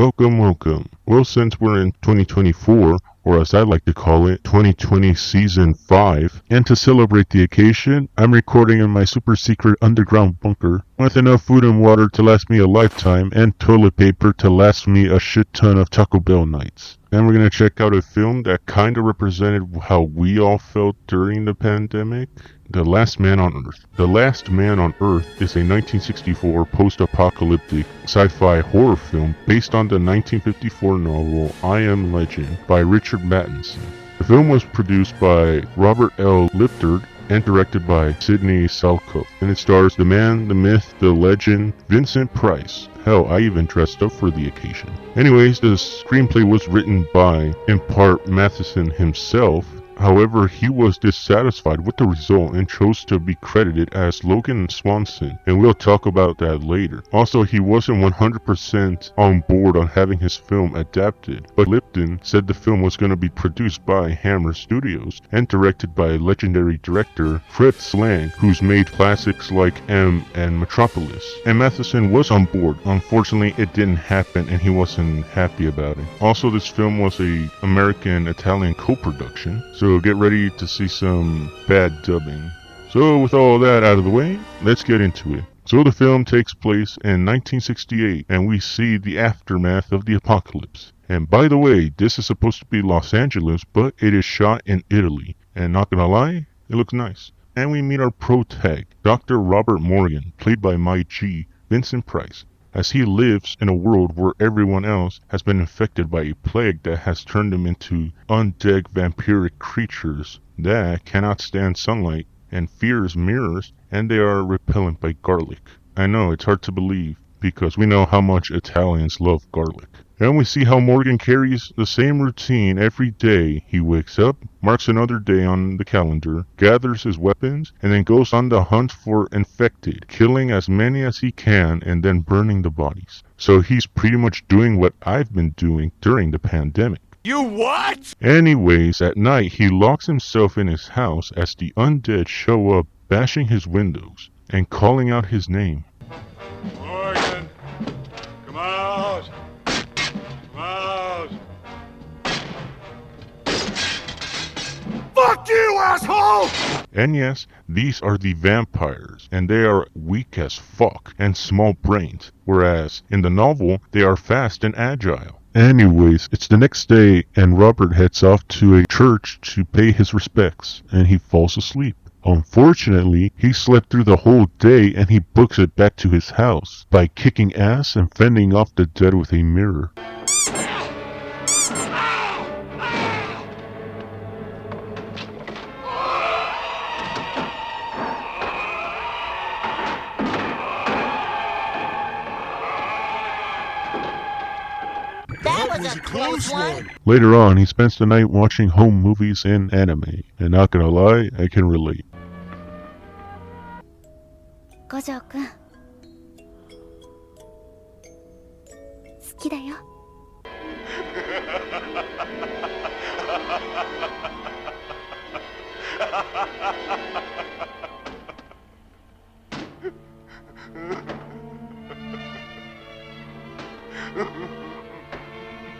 Welcome. Well, since we're in 2024, or as I like to call it, 2020 Season 5, and to celebrate the occasion, I'm recording in my super secret underground bunker with enough food and water to last me a lifetime and toilet paper to last me a shit ton of Taco Bell nights. And we're gonna check out a film that kinda represented how we all felt during the pandemic. The Last Man on Earth. The Last Man on Earth is a 1964 post-apocalyptic sci-fi horror film based on the 1954 novel I Am Legend by Richard Matheson. The film was produced by Robert L. Liptard and directed by Sidney Salko, and it stars the man, the myth, the legend, Vincent Price. Hell, I even dressed up for the occasion. Anyways, the screenplay was written by, in part, Matheson himself. However, he was dissatisfied with the result and chose to be credited as Logan Swanson, and we'll talk about that later. Also, he wasn't 100% on board on having his film adapted, but Lipton said the film was going to be produced by Hammer Studios and directed by legendary director Fritz Lang, who's made classics like M and Metropolis. And Matheson was on board. Unfortunately, it didn't happen and he wasn't happy about it. Also, this film was a American-Italian co-production, so get ready to see some bad dubbing. So with all that out of the way, let's get into it. So the film takes place in 1968 and we see the aftermath of the apocalypse. And by the way, this is supposed to be Los Angeles, but it is shot in Italy. And not gonna lie, it looks nice. And we meet our protag, Dr. Robert Morgan, played by my G, Vincent Price, as he lives in a world where everyone else has been infected by a plague that has turned them into undead vampiric creatures that cannot stand sunlight and fears mirrors, and they are repellent by garlic. I know, it's hard to believe, because we know how much Italians love garlic. And we see how Morgan carries the same routine every day. He wakes up, marks another day on the calendar, gathers his weapons, and then goes on the hunt for infected, killing as many as he can and then burning the bodies. So he's pretty much doing what I've been doing during the pandemic. You what? Anyways, at night he locks himself in his house as the undead show up, bashing his windows and calling out his name. Morgan, come out. Come out. Fuck you, asshole! And yes, these are the vampires, and they are weak as fuck and small brained, whereas in the novel, they are fast and agile. Anyways, it's the next day, and Robert heads off to a church to pay his respects, and he falls asleep. Unfortunately, he slept through the whole day and he books it back to his house by kicking ass and fending off the dead with a mirror. That was a close one. Later on, he spends the night watching home movies and anime, and not gonna lie, I can relate. 五条くん好きだよ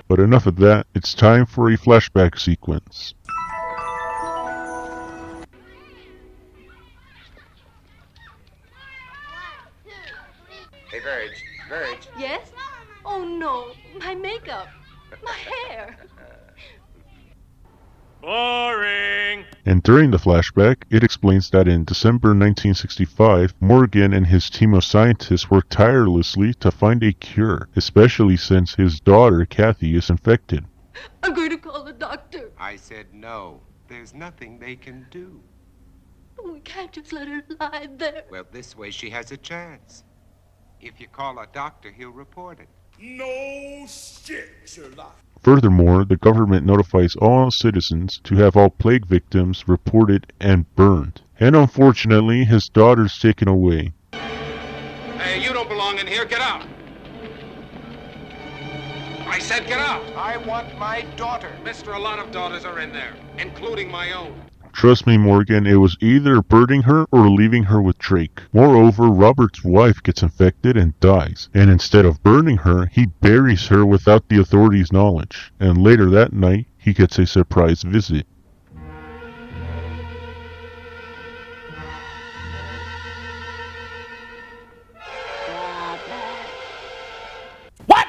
But enough of that, it's time for a flashback sequence. Hey, Verge. Yes? Oh no, my makeup, my hair. Boring. And during the flashback, it explains that in December 1965, Morgan and his team of scientists worked tirelessly to find a cure, especially since his daughter, Kathy, is infected. I'm going to call the doctor. I said no. There's nothing they can do. We can't just let her lie there. Well, this way she has a chance. If you call a doctor, he'll report it. No shit, Sherlock. Furthermore, the government notifies all citizens to have all plague victims reported and burned. And unfortunately, his daughter's taken away. Hey, you don't belong in here. Get out. I said get out. I want my daughter. Mister, a lot of daughters are in there, including my own. Trust me, Morgan, it was either burning her or leaving her with Drake. Moreover, Robert's wife gets infected and dies, and instead of burning her, he buries her without the authorities' knowledge. And later that night, he gets a surprise visit. What?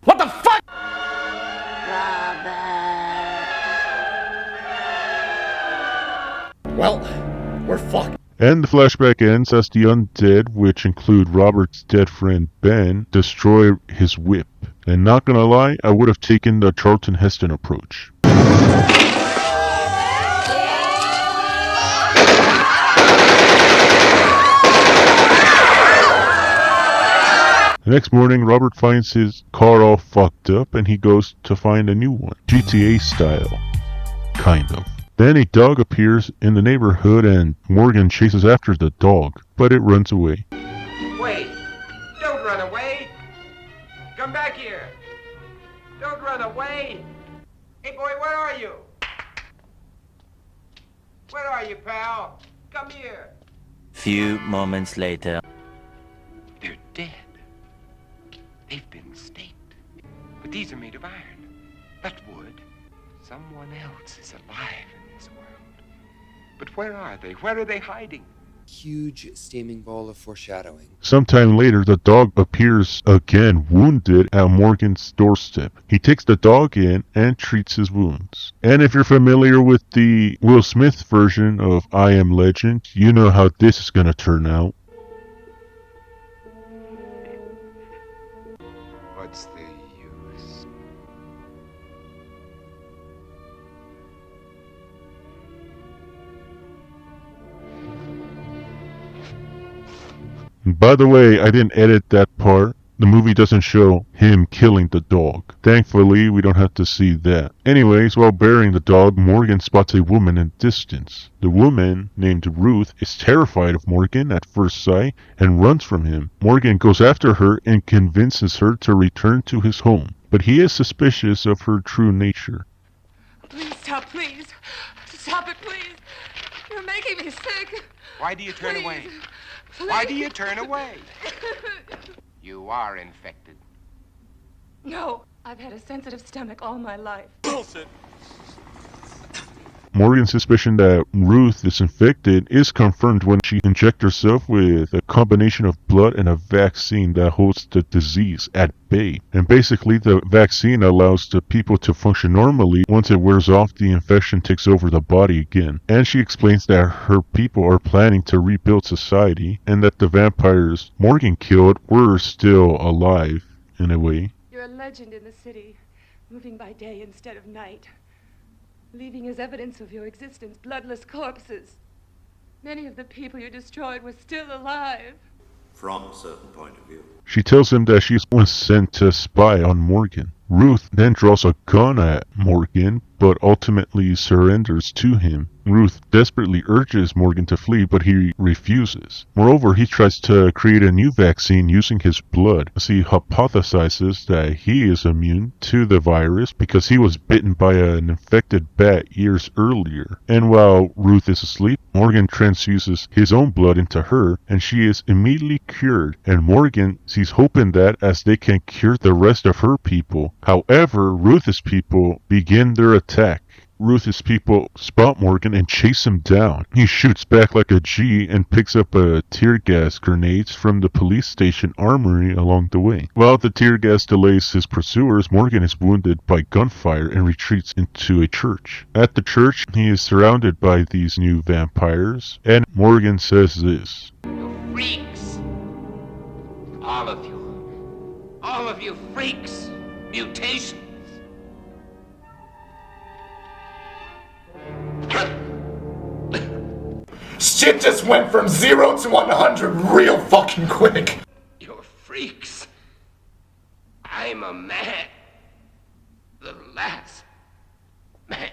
What the fuck? Well, we're fucked. And the flashback ends as the undead, which include Robert's dead friend Ben, destroy his whip. And not gonna lie, I would have taken the Charlton Heston approach. The next morning, Robert finds his car all fucked up and he goes to find a new one. GTA style. Kind of. Then a dog appears in the neighborhood and Morgan chases after the dog, but it runs away. Wait! Don't run away! Come back here! Don't run away! Hey boy, where are you? Where are you, pal? Come here! Few moments later. They're dead. They've been staked. But these are made of iron, not wood. Someone else is alive in this world. But where are they? Where are they hiding? Huge steaming ball of foreshadowing. Sometime later, the dog appears again, wounded at Morgan's doorstep. He takes the dog in and treats his wounds. And if you're familiar with the Will Smith version of I Am Legend, you know how this is gonna turn out. What's the use? By the way, I didn't edit that part. The movie doesn't show him killing the dog. Thankfully, we don't have to see that. Anyways, while burying the dog, Morgan spots a woman in the distance. The woman, named Ruth, is terrified of Morgan at first sight and runs from him. Morgan goes after her and convinces her to return to his home, but he is suspicious of her true nature. Please stop, please. Stop it, please. You're making me sick. Why do you turn Please. away? Please. Why do you turn away? You are infected. No, I've had a sensitive stomach all my life. Wilson. Morgan's suspicion that Ruth is infected is confirmed when she injects herself with a combination of blood and a vaccine that holds the disease at bay. And basically, the vaccine allows the people to function normally. Once it wears off, the infection takes over the body again. And she explains that her people are planning to rebuild society, and that the vampires Morgan killed were still alive, in a way. You're a legend in the city, moving by day instead of night. Leaving as evidence of your existence bloodless corpses. Many of the people you destroyed were still alive. From a certain point of view. She tells him that she was sent to spy on Morgan. Ruth then draws a gun at Morgan, but ultimately surrenders to him. Ruth desperately urges Morgan to flee, but he refuses. Moreover, he tries to create a new vaccine using his blood, as he hypothesizes that he is immune to the virus because he was bitten by an infected bat years earlier. And while Ruth is asleep, Morgan transfuses his own blood into her, and she is immediately cured. And Morgan sees hope in that, as they can cure the rest of her people. However, Ruth's people begin their attack. Ruth's people spot Morgan and chase him down. He shoots back like a G and picks up tear gas grenades from the police station armory along the way. While the tear gas delays his pursuers, Morgan is wounded by gunfire and retreats into a church. At the church, he is surrounded by these new vampires, and Morgan says this. You freaks! All of you. All of you freaks! Mutations! Shit just went from 0 to 100 real fucking quick. You're freaks. I'm a man. The last man.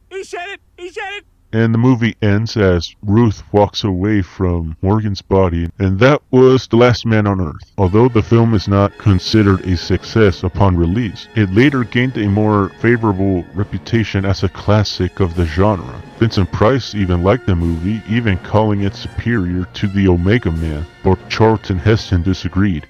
He said it! He said it! And the movie ends as Ruth walks away from Morgan's body, and that was The Last Man on Earth. Although the film is not considered a success upon release, it later gained a more favorable reputation as a classic of the genre. Vincent Price even liked the movie, even calling it superior to The Omega Man, but Charlton Heston disagreed.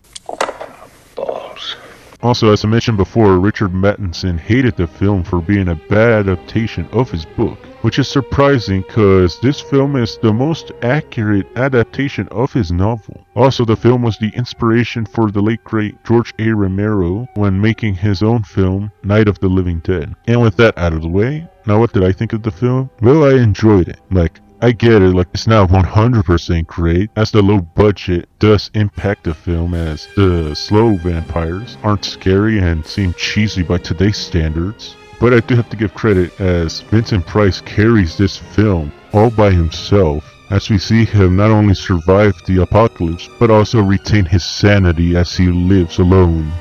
Also, as I mentioned before, Richard Matheson hated the film for being a bad adaptation of his book, which is surprising because this film is the most accurate adaptation of his novel. Also, the film was the inspiration for the late great George A. Romero when making his own film, Night of the Living Dead. And with that out of the way, now what did I think of the film? Well, I enjoyed it. I get it, it's not 100% great, as the low budget does impact the film, as the slow vampires aren't scary and seem cheesy by today's standards. But I do have to give credit, as Vincent Price carries this film all by himself, as we see him not only survive the apocalypse, but also retain his sanity as he lives alone.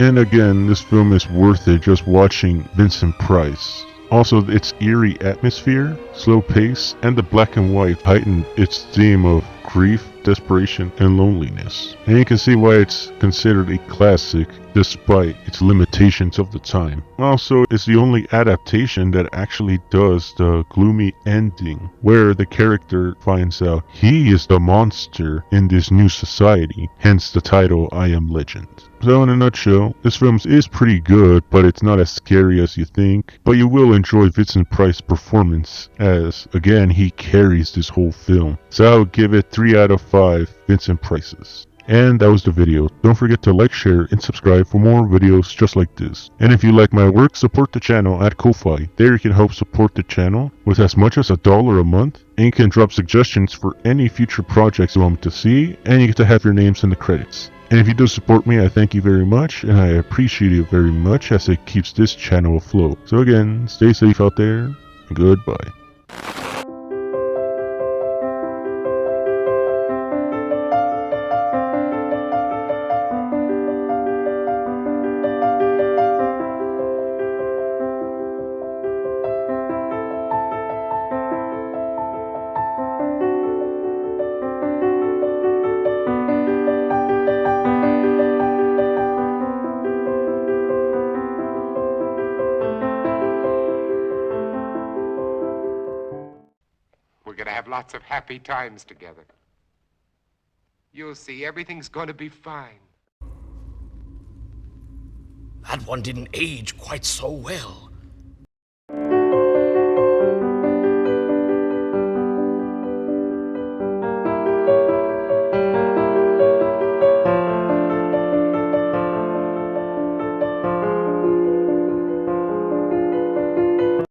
And again, this film is worth it just watching Vincent Price. Also, its eerie atmosphere, slow pace, and the black and white heighten its theme of grief, desperation, and loneliness. And you can see why it's considered a classic despite its limitations of the time. Also, it's the only adaptation that actually does the gloomy ending, where the character finds out he is the monster in this new society, hence the title I Am Legend. So in a nutshell, this film is pretty good, but it's not as scary as you think. But you will enjoy Vincent Price's performance, as again he carries this whole film. So I'll give it 3 out of 5 Vincent Prices. And that was the video. Don't forget to like, share, and subscribe for more videos just like this. And if you like my work, support the channel at Ko-Fi. There you can help support the channel with as much as $1 a month. And you can drop suggestions for any future projects you want me to see, and you get to have your names in the credits. And if you do support me, I thank you very much, and I appreciate it very much, as it keeps this channel afloat. So again, stay safe out there, and goodbye. We're going to have lots of happy times together. You'll see, everything's going to be fine. That one didn't age quite so well.